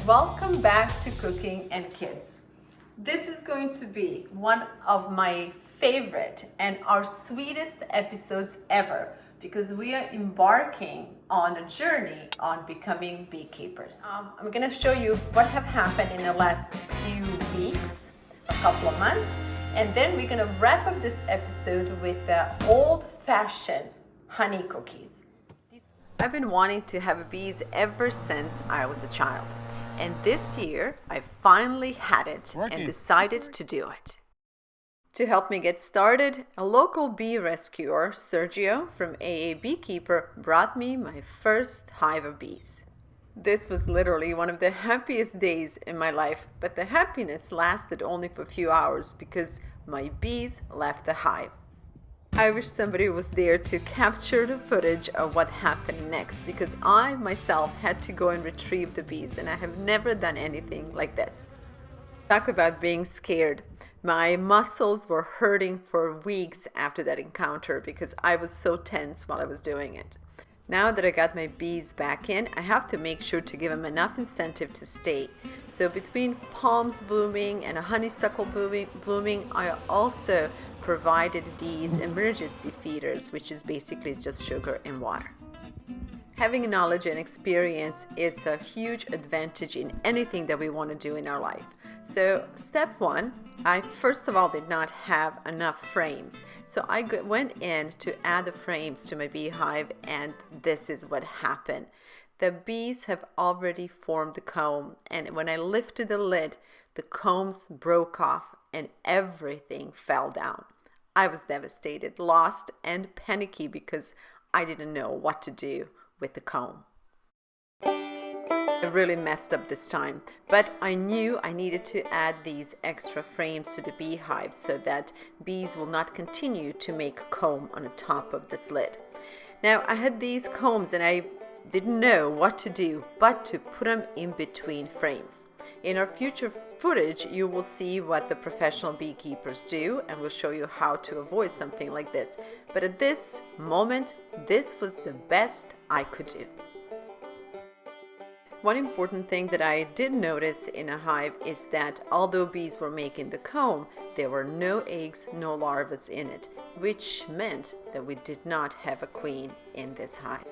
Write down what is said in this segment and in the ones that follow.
Welcome back to Cooking and Kids. This is going to be one of my favorite and our sweetest episodes ever because we are embarking on a journey on becoming beekeepers. I'm going to show you what have happened in the last few weeks, a couple of months, and then we're going to wrap up this episode with the old-fashioned honey cookies. I've been wanting to have bees ever since I was a child. And this year, I finally had it and decided to do it. To help me get started, a local bee rescuer, Sergio from A Beekeeper, brought me my first hive of bees. This was literally one of the happiest days in my life, but the happiness lasted only for a few hours because my bees left the hive. I wish somebody was there to capture the footage of what happened next because I myself had to go and retrieve the bees and I have never done anything like this. Talk about being scared. My muscles were hurting for weeks after that encounter because I was so tense while I was doing it. Now that I got my bees back in, I have to make sure to give them enough incentive to stay. So between palms blooming and a honeysuckle blooming, I also provided these emergency feeders, which is basically just sugar and water. Having knowledge and experience, it's a huge advantage in anything that we want to do in our life. So step one, I first of all did not have enough frames. So I went in to add the frames to my beehive and this is what happened. The bees have already formed the comb and when I lifted the lid, the combs broke off and everything fell down. I was devastated, lost, and panicky because I didn't know what to do with the comb. I really messed up this time, but I knew I needed to add these extra frames to the beehive so that bees will not continue to make comb on the top of this lid. Now I had these combs and I didn't know what to do but to put them in between frames. In our future footage, you will see what the professional beekeepers do and we'll show you how to avoid something like this. But at this moment, this was the best I could do. One important thing that I did notice in a hive is that although bees were making the comb, there were no eggs, no larvae in it, which meant that we did not have a queen in this hive.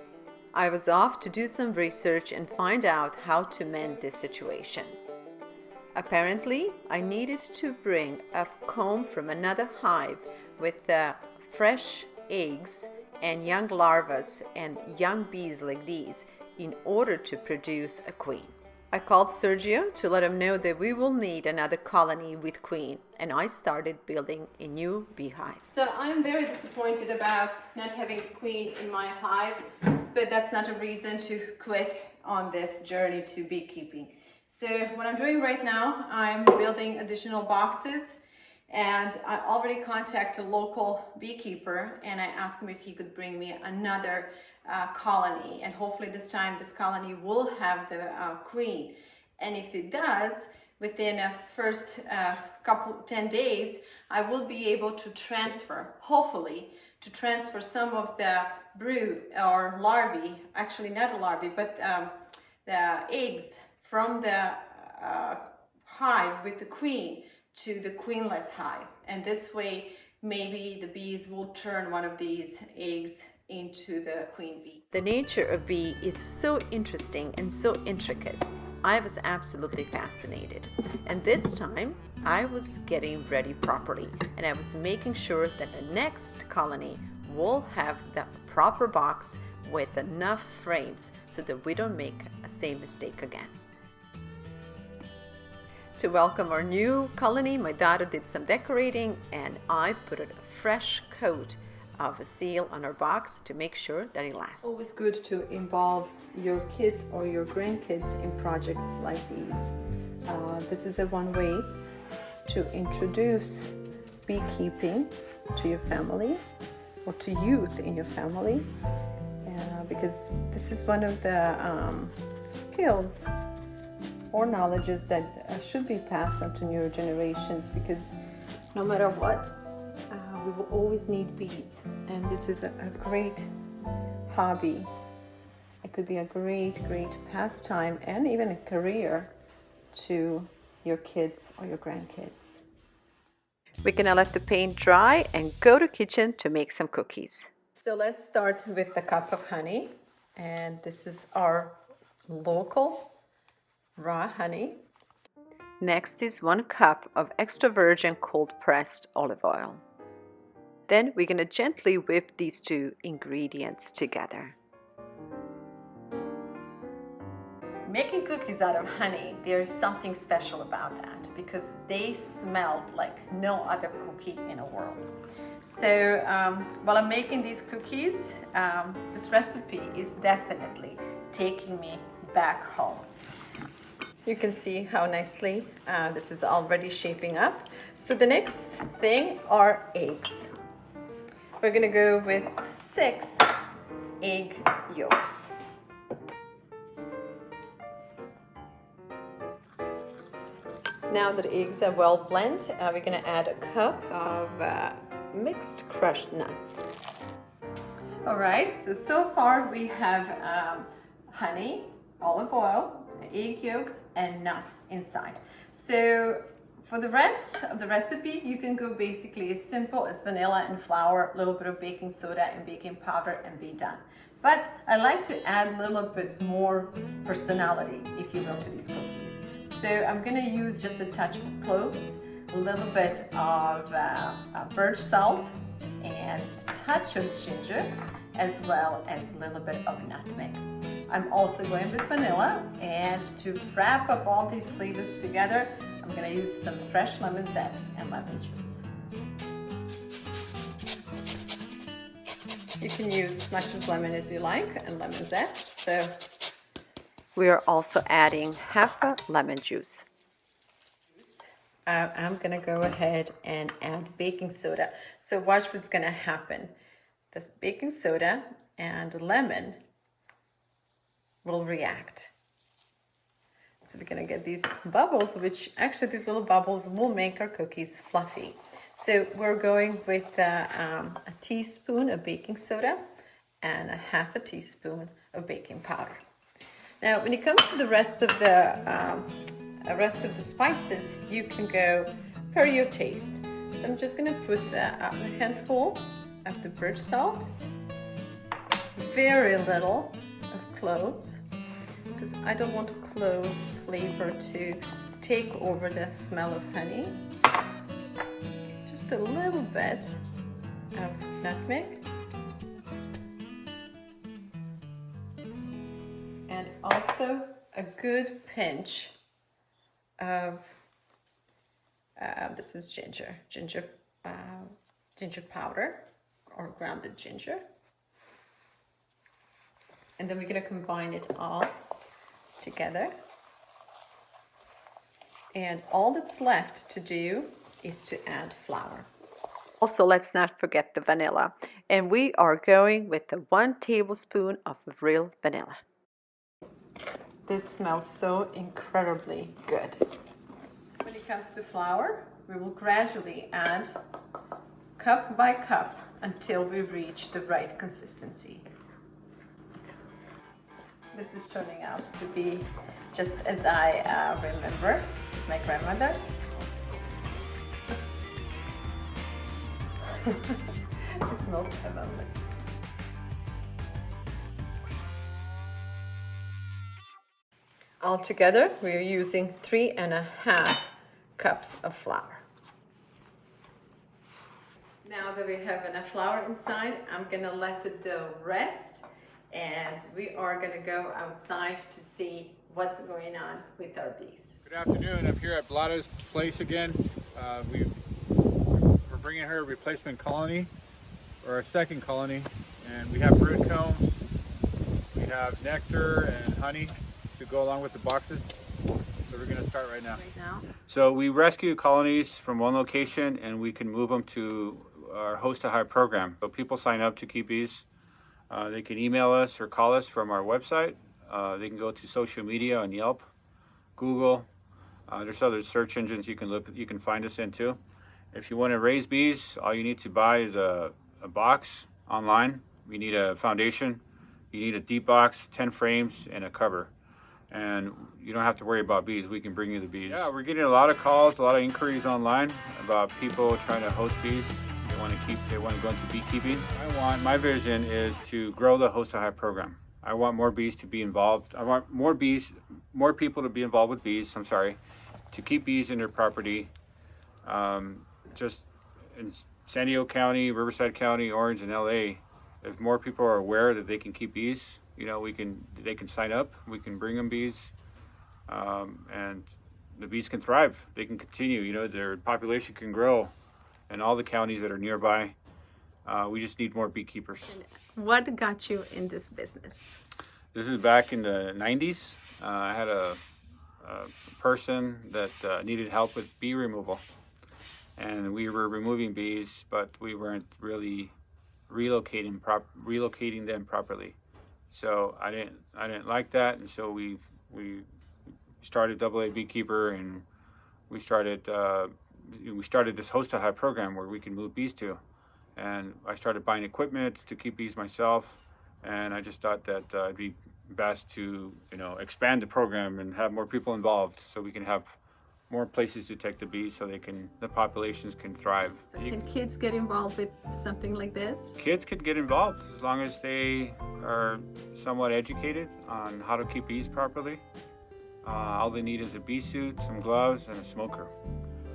I was off to do some research and find out how to mend this situation. Apparently, I needed to bring a comb from another hive with fresh eggs and young larvae and young bees like these in order to produce a queen. I called Sergio to let him know that we will need another colony with queen and I started building a new beehive. So I'm very disappointed about not having a queen in my hive, but that's not a reason to quit on this journey to beekeeping. So what I'm doing right now, I'm building additional boxes and I already contacted a local beekeeper and I asked him if he could bring me another colony and hopefully this time this colony will have the queen. And if it does, within the first 10 days, I will be able to transfer, hopefully, to transfer some of the brood or larvae, actually not a larvae, but the eggs from the hive with the queen to the queenless hive. And this way, maybe the bees will turn one of these eggs into the queen bee. The nature of bee is so interesting and so intricate. I was absolutely fascinated. And this time, I was getting ready properly. And I was making sure that the next colony will have the proper box with enough frames so that we don't make the same mistake again. To welcome our new colony, my daughter did some decorating and I put a fresh coat of a seal on our box to make sure that it lasts. Always good to involve your kids or your grandkids in projects like these. This is one way to introduce beekeeping to your family or to youth in your family because this is one of the skills or knowledges that should be passed on to newer generations because no matter what, we will always need bees and this is a great hobby. It could be a great pastime and even a career to your kids or your grandkids. We're gonna let the paint dry and go to kitchen to make some cookies. So let's start with the cup of honey, and this is our local raw honey. Next is 1 cup of extra virgin cold pressed olive oil. Then we're gonna gently whip these 2 ingredients together. Making cookies out of honey, there's something special about that because they smell like no other cookie in the world. So while I'm making these cookies, this recipe is definitely taking me back home. You can see how nicely this is already shaping up. So the next thing are eggs. We're gonna go with 6 egg yolks. Now that eggs are well blended, we're gonna add a cup of mixed crushed nuts. All right, so far we have honey, olive oil, egg yolks, and nuts inside. So for the rest of the recipe, you can go basically as simple as vanilla and flour, a little bit of baking soda and baking powder, and be done. But I like to add a little bit more personality, if you will, to these cookies. So I'm gonna use just a touch of cloves, a little bit of birch salt, and a touch of ginger, as well as a little bit of nutmeg. I'm also going with vanilla, and to wrap up all these flavors together, I'm gonna use some fresh lemon zest and lemon juice. You can use as much as lemon as you like and lemon zest. So we are also adding half a lemon juice. I'm gonna go ahead and add baking soda. So watch what's gonna happen. This baking soda and lemon will react. So we're gonna get these bubbles, which actually these little bubbles will make our cookies fluffy. So we're going with a teaspoon of baking soda and a half a teaspoon of baking powder. Now, when it comes to the rest of the spices, you can go per your taste. So I'm just gonna put a handful of the birch salt, very little of cloves, because I don't want clove flavor to take over the smell of honey. Just a little bit of nutmeg. And also a good pinch of, this is ginger powder or grounded ginger. And then we're gonna combine it all together. And all that's left to do is to add flour. Also, let's not forget the vanilla. And we are going with the 1 tablespoon of real vanilla. This smells so incredibly good. When it comes to flour, we will gradually add cup by cup until we reach the right consistency. This is turning out to be just as I remember my grandmother. It smells heavenly. Altogether, we are using 3½ cups of flour. Now that we have enough flour inside, I'm gonna let the dough rest, and we are gonna go outside to see what's going on with our bees. Good afternoon. I'm here at Blada's place again. We're bringing her a replacement colony, or a second colony, and we have brood combs, we have nectar and honey to go along with the boxes. So we're going to start right now. So we rescue colonies from one location and we can move them to our host to hive program. So people sign up to keep bees. They can email us or call us from our website. They can go to social media on Yelp, Google. There's other search engines you can find us in too. If you want to raise bees, all you need to buy is a box online. You need a foundation. You need a deep box, 10 frames, and a cover. and you don't have to worry about bees. We can bring you the bees. Yeah, we're getting a lot of calls, a lot of inquiries online about people trying to host bees. They want to go into beekeeping. My vision is to grow the Host a Hive program. I want more bees to be involved. I want more people to be involved with bees, to keep bees in their property. Just in San Diego County, Riverside County, Orange, and LA, if more people are aware that they can keep bees, they can sign up, we can bring them bees, and the bees can thrive. They can continue, their population can grow in all the counties that are nearby. We just need more beekeepers. What got you in this business? This is back in the 90s. I had a person that needed help with bee removal. And we were removing bees, but we weren't really relocating them properly. So I didn't like that, and so we started AA Beekeeper, and we started this Host a Hive program where we can move bees to. And I started buying equipment to keep bees myself, and I just thought that it'd be best to expand the program and have more people involved, so we can have more places to take the bees, so the populations can thrive. So can kids get involved with something like this? Kids could get involved as long as they are somewhat educated on how to keep bees properly. All they need is a bee suit, some gloves, and a smoker.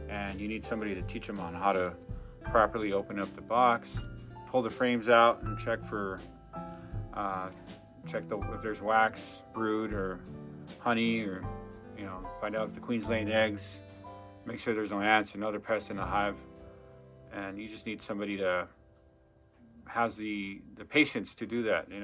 And you need somebody to teach them on how to properly open up the box, pull the frames out, and check if there's wax, brood, or honey, or find out if the queen's laying eggs, make sure there's no ants and other pests in the hive. And you just need somebody to has the patience to do that, And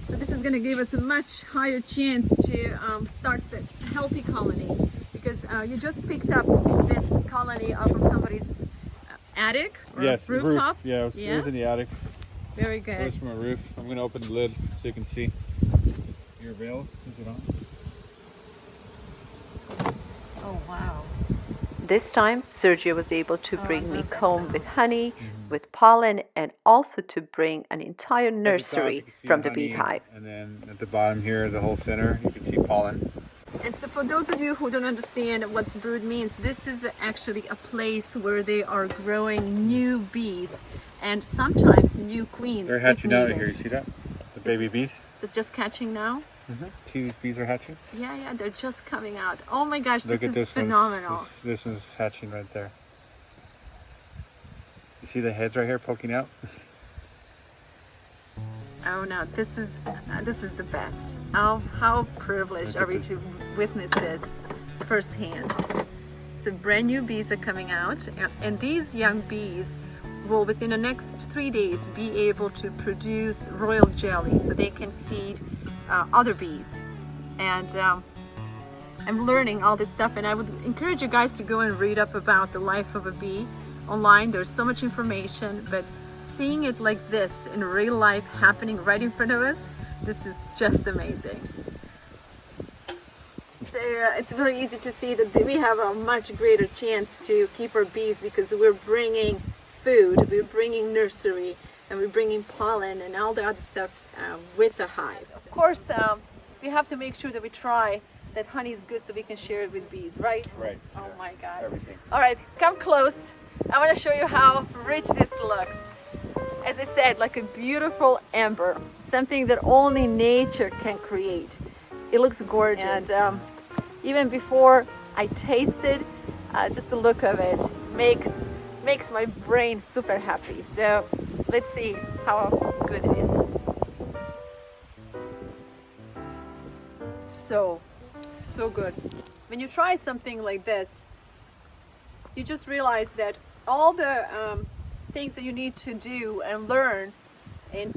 so this is going to give us a much higher chance to start the healthy colony, because you just picked up this colony off of somebody's attic or rooftop. Roof. Yeah, it was in the attic. Very good. It was from a roof. I'm going to open the lid so you can see. Your veil, is it on? Oh, wow. This time, Sergio was able to bring me comb with honey, with pollen, and also to bring an entire nursery from the beehive. And then at the bottom here, the whole center, you can see pollen. And so for those of you who don't understand what brood means, this is actually a place where they are growing new bees and sometimes new queens. They're hatching out here, you see that? The baby bees? It's just catching now? See, these bees are hatching? Yeah, they're just coming out. Oh my gosh, Look this at is phenomenal. This one's hatching right there. You see the heads right here poking out? Oh no, this is the best. Oh, how privileged are we to witness this firsthand. So brand new bees are coming out, and these young bees will within the next 3 days be able to produce royal jelly so they can feed other bees. And I'm learning all this stuff, and I would encourage you guys to go and read up about the life of a bee online. There's so much information, but seeing it like this in real life happening right in front of us, this is just amazing. So it's very easy to see that we have a much greater chance to keep our bees because we're bringing food, we're bringing nursery, and we're bringing pollen and all the other stuff with the hive. Of course, we have to make sure that we try that honey is good so we can share it with bees, right? Right. Oh my God. Everything. All right, come close. I want to show you how rich this looks. As I said, like a beautiful amber, something that only nature can create. It looks gorgeous. And even before I taste it, just the look of it makes my brain super happy. So let's see how good it is. So good. When you try something like this, you just realize that all the things that you need to do and learn in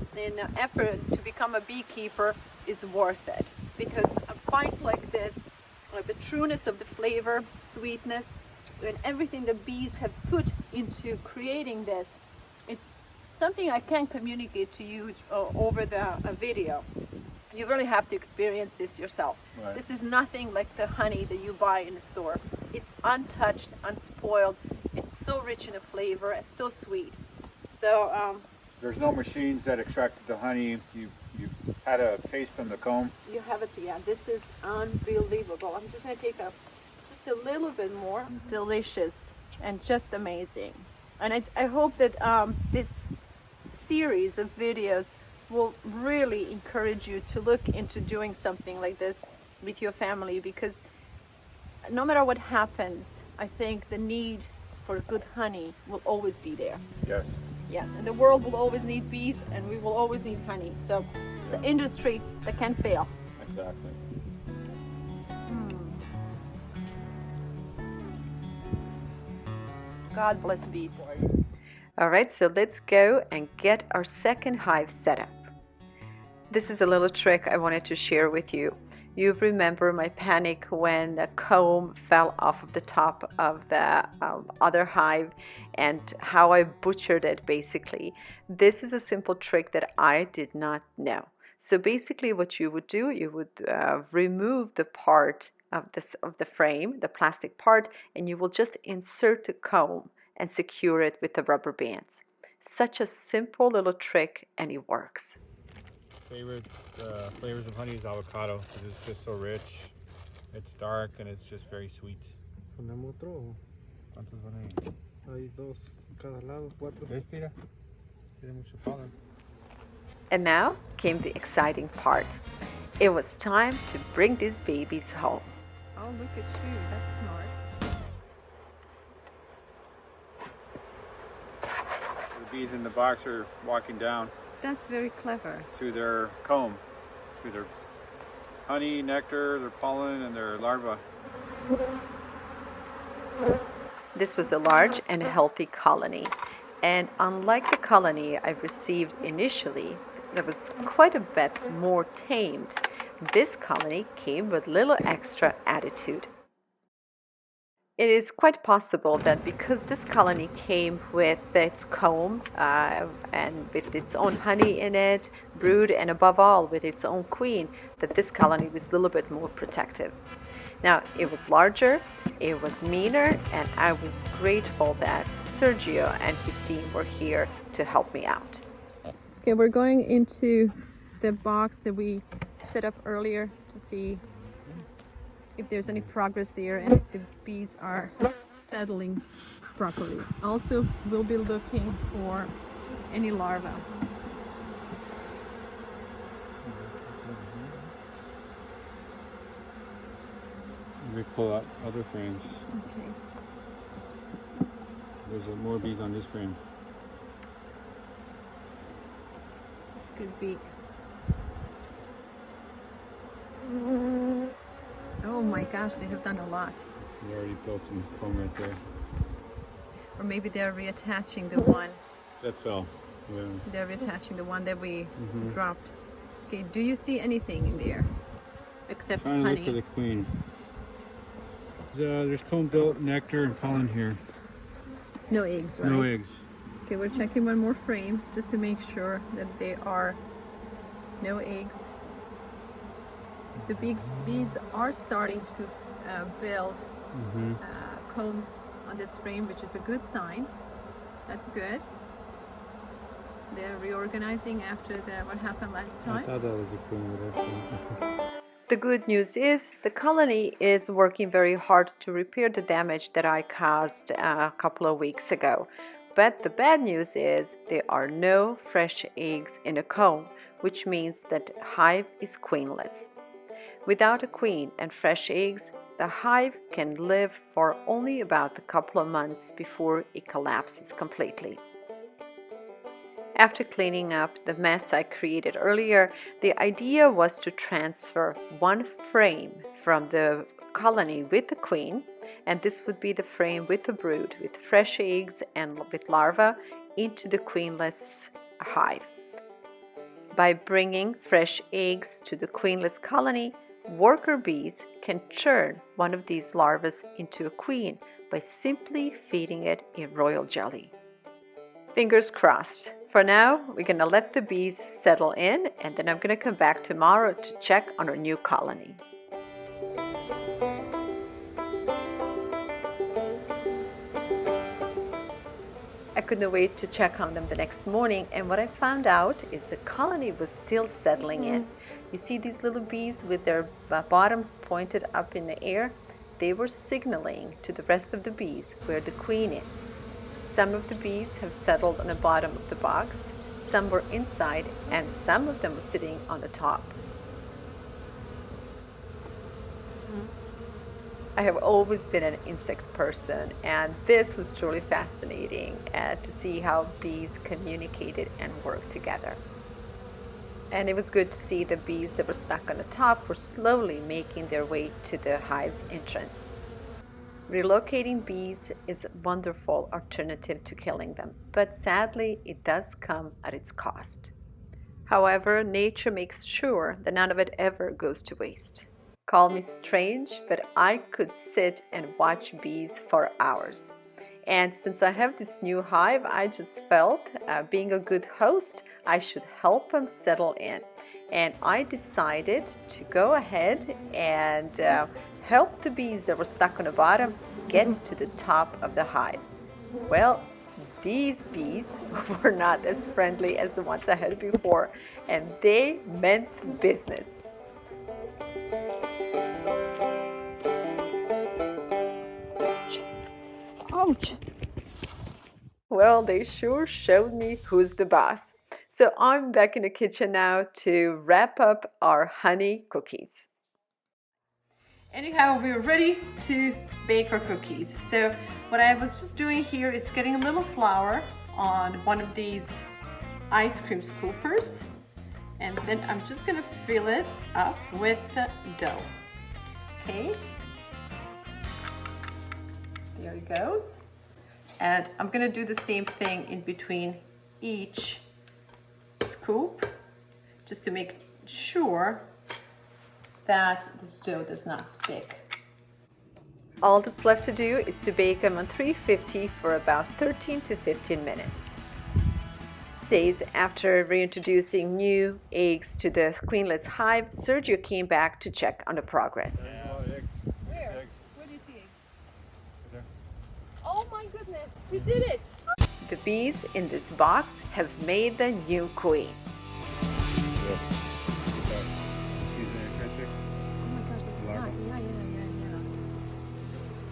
effort to become a beekeeper is worth it, because a find like this, like the trueness of the flavor, sweetness, and everything the bees have put into creating this, it's something I can't communicate to you over the video. You really have to experience this yourself. Right. This is nothing like the honey that you buy in the store. It's untouched, unspoiled. It's so rich in a flavor. It's so sweet. So there's no machines that extract the honey. You had a taste from the comb. You have it, yeah. This is unbelievable. I'm just gonna take just a little bit more. Delicious and just amazing. And I hope that this series of videos will really encourage you to look into doing something like this with your family, because no matter what happens, I think the need for good honey will always be there. Yes. Yes, and the world will always need bees, and we will always need honey. So it's an industry that can't fail. Exactly. God bless bees. All right, so let's go and get our second hive set up. This is a little trick I wanted to share with you. You remember my panic when a comb fell off of the top of the other hive and how I butchered it basically. This is a simple trick that I did not know. So basically what you would do, you would remove the part of the frame, the plastic part, and you will just insert the comb and secure it with the rubber bands. Such a simple little trick, and it works. Favorite flavors of honey is avocado because it's just so rich. It's dark and it's just very sweet. Ponemos otro. ¿Cuántos van ahí? Hay dos en cada lado, cuatro. ¿Ves, tira? Tiene mucho polen. And now came the exciting part. It was time to bring these babies home. Oh, look at you. That's smart. The bees in the box are walking down That's very clever. through their comb, through their honey, nectar, their pollen, and their larvae. This was a large and healthy colony. And unlike the colony I received initially, that was quite a bit more tamed. This colony came with little extra attitude. It is quite possible that because this colony came with its comb and with its own honey in it, brood, and above all with its own queen, that this colony was a little bit more protective. Now, it was larger, it was meaner, and I was grateful that Sergio and his team were here to help me out. Okay, we're going into the box that we set up earlier to see if there's any progress there and if the bees are settling properly. Also, we'll be looking for any larvae. We pull out other frames. Okay. There's more bees on this frame. Good beak. Oh my gosh, they have done a lot. We already built some comb right there. Or maybe they're reattaching the one. That fell. Yeah. They're reattaching the one that we dropped. Okay, do you see anything in there except Trying to honey? look for the queen. There's comb built, nectar, and pollen here. No eggs, right? No eggs. Okay, we're checking one more frame just to make sure that there are no eggs. The bees are starting to build combs on this frame, which is a good sign. That's good. They're reorganizing after what happened last I time. thought that was a queen with that. The good news is the colony is working very hard to repair the damage that I caused a couple of weeks ago. But the bad news is there are no fresh eggs in a comb, which means that the hive is queenless. Without a queen and fresh eggs, the hive can live for only about a couple of months before it collapses completely. After cleaning up the mess I created earlier, the idea was to transfer one frame from the colony with the queen, and this would be the frame with the brood, with fresh eggs and with larvae, into the queenless hive. By bringing fresh eggs to the queenless colony, worker bees can turn one of these larvae into a queen by simply feeding it a royal jelly. Fingers crossed. For now, we're going to let the bees settle in, and then I'm going to come back tomorrow to check on our new colony. A couldn't wait to check on them the next morning, and what I found out is the colony was still settling in. You see these little bees with their bottoms pointed up in the air? They were signaling to the rest of the bees where the queen is. Some of the bees have settled on the bottom of the box, some were inside, and some of them were sitting on the top. I have always been an insect person, and this was truly fascinating to see how bees communicated and worked together. And it was good to see the bees that were stuck on the top were slowly making their way to the hive's entrance. Relocating bees is a wonderful alternative to killing them, but sadly it does come at its cost. However, nature makes sure that none of it ever goes to waste. Call me strange, but I could sit and watch bees for hours. And since I have this new hive, I just felt, being a good host, I should help them settle in. And I decided to go ahead and help the bees that were stuck on the bottom get to the top of the hive. Well, these bees were not as friendly as the ones I had before, and they meant business. Ouch! Well, they sure showed me who's the boss. So I'm back in the kitchen now to wrap up our honey cookies. Anyhow, we're ready to bake our cookies. So what I was just doing here is getting a little flour on one of these ice cream scoopers, and then I'm just gonna fill it up with the dough. Okay, there it goes. And I'm gonna do the same thing in between each scoop, just to make sure that this dough does not stick. All that's left to do is to bake them on 350 for about 13 to 15 minutes. Days after reintroducing new eggs to the queenless hive, Sergio came back to check on the progress. Where? Where do you see eggs? Oh my goodness, we did it! The bees in this box have made the new queen. Yes. Oh my gosh, that's hot. Yeah.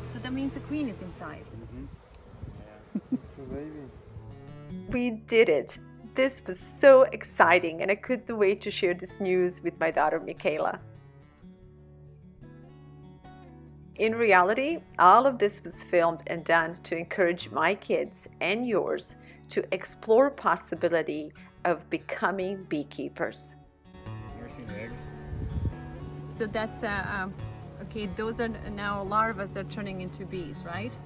So that means the queen is inside. We did it. This was so exciting, and I couldn't wait to share this news with my daughter Michaela. In reality, all of this was filmed and done to encourage my kids and yours to explore possibility of becoming beekeepers. You ever seen the eggs? So that's okay. Those are now larvae that are turning into bees, right?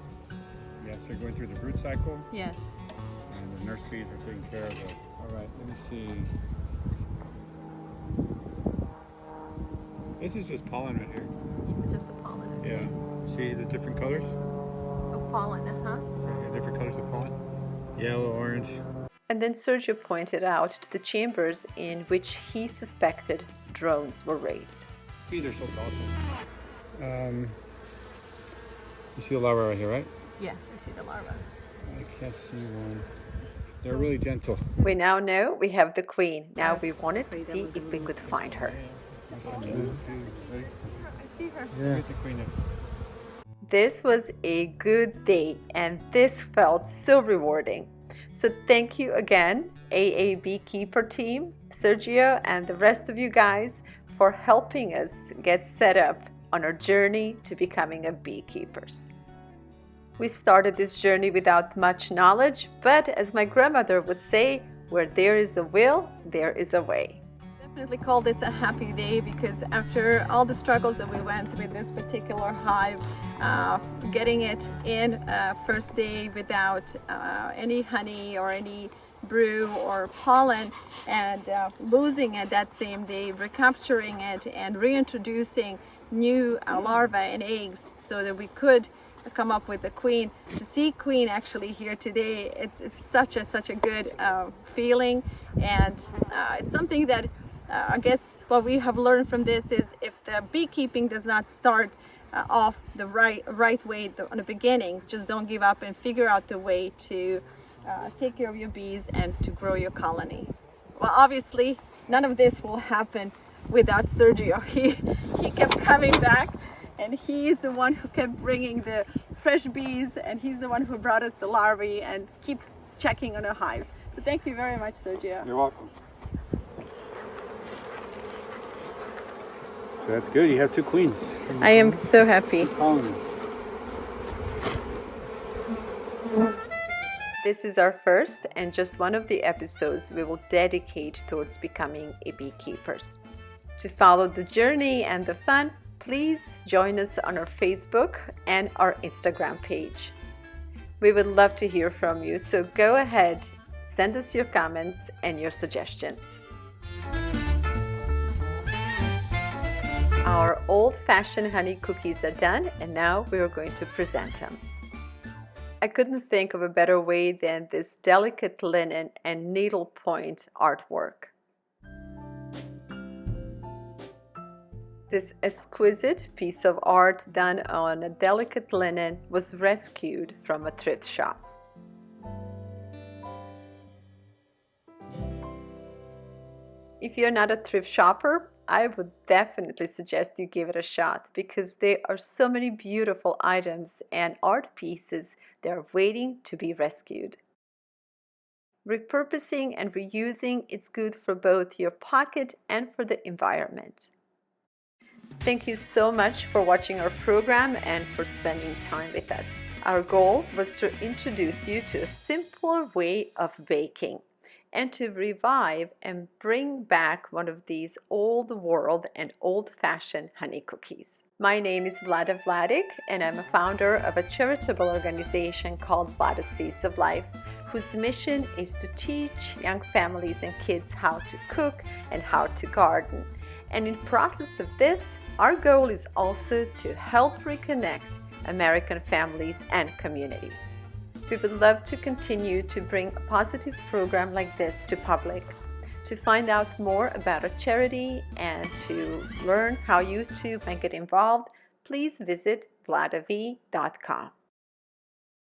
Yes, they're going through the brood cycle, Yes. and the nurse bees are taking care of it. All right, let me see. This is just pollen right here. Just the pollen. Yeah. See the different colors? Of pollen, Different colors of pollen. Yellow, orange. And then Sergio pointed out to the chambers in which he suspected drones were raised. Bees are so docile. You see the larva right here, right? Yes, I see the larva. I can't see one. They're really gentle. We now know we have the queen. Now we wanted to see if we could find her. I see her. Yeah. Get the queen in. This was a good day, and this felt so rewarding. So thank you again, A Beekeeper team, Sergio, and the rest of you guys for helping us get set up on our journey to becoming a beekeepers. We started this journey without much knowledge, but as my grandmother would say, where there is a will, there is a way. Definitely call this a happy day, because after all the struggles that we went through with this particular hive, getting it in first day without any honey or any brew or pollen, and losing it that same day, recapturing it and reintroducing new larvae and eggs so that we could come up with the queen. To see queen actually here today, it's such a good feeling, and it's something that I guess what we have learned from this is, if the beekeeping does not start off the right way on the beginning, just don't give up and figure out the way to take care of your bees and to grow your colony. Well, obviously, none of this will happen without Sergio. He kept coming back, and he's the one who kept bringing the fresh bees, and he's the one who brought us the larvae and keeps checking on our hives. So thank you very much, Sergio. You're welcome. So that's good. You have 2 queens. I am so happy. Colonies. This is our first and just one of the episodes we will dedicate towards becoming a beekeepers. To follow the journey and the fun, please join us on our Facebook and our Instagram page. We would love to hear from you, so go ahead, send us your comments and your suggestions. Our old-fashioned honey cookies are done, and now we are going to present them. I couldn't think of a better way than this delicate linen and needlepoint artwork. This exquisite piece of art done on a delicate linen was rescued from a thrift shop. If you're not a thrift shopper, I would definitely suggest you give it a shot because there are so many beautiful items and art pieces that are waiting to be rescued. Repurposing and reusing is good for both your pocket and for the environment. Thank you so much for watching our program and for spending time with us. Our goal was to introduce you to a simpler way of baking and to revive and bring back one of these old world and old-fashioned honey cookies. My name is Vlada Vladic, and I'm a founder of a charitable organization called Vlada's Seeds of Life, whose mission is to teach young families and kids how to cook and how to garden. And in the process of this, our goal is also to help reconnect American families and communities. We would love to continue to bring a positive program like this to public. To find out more about our charity and to learn how you too can get involved, please visit vladav.com.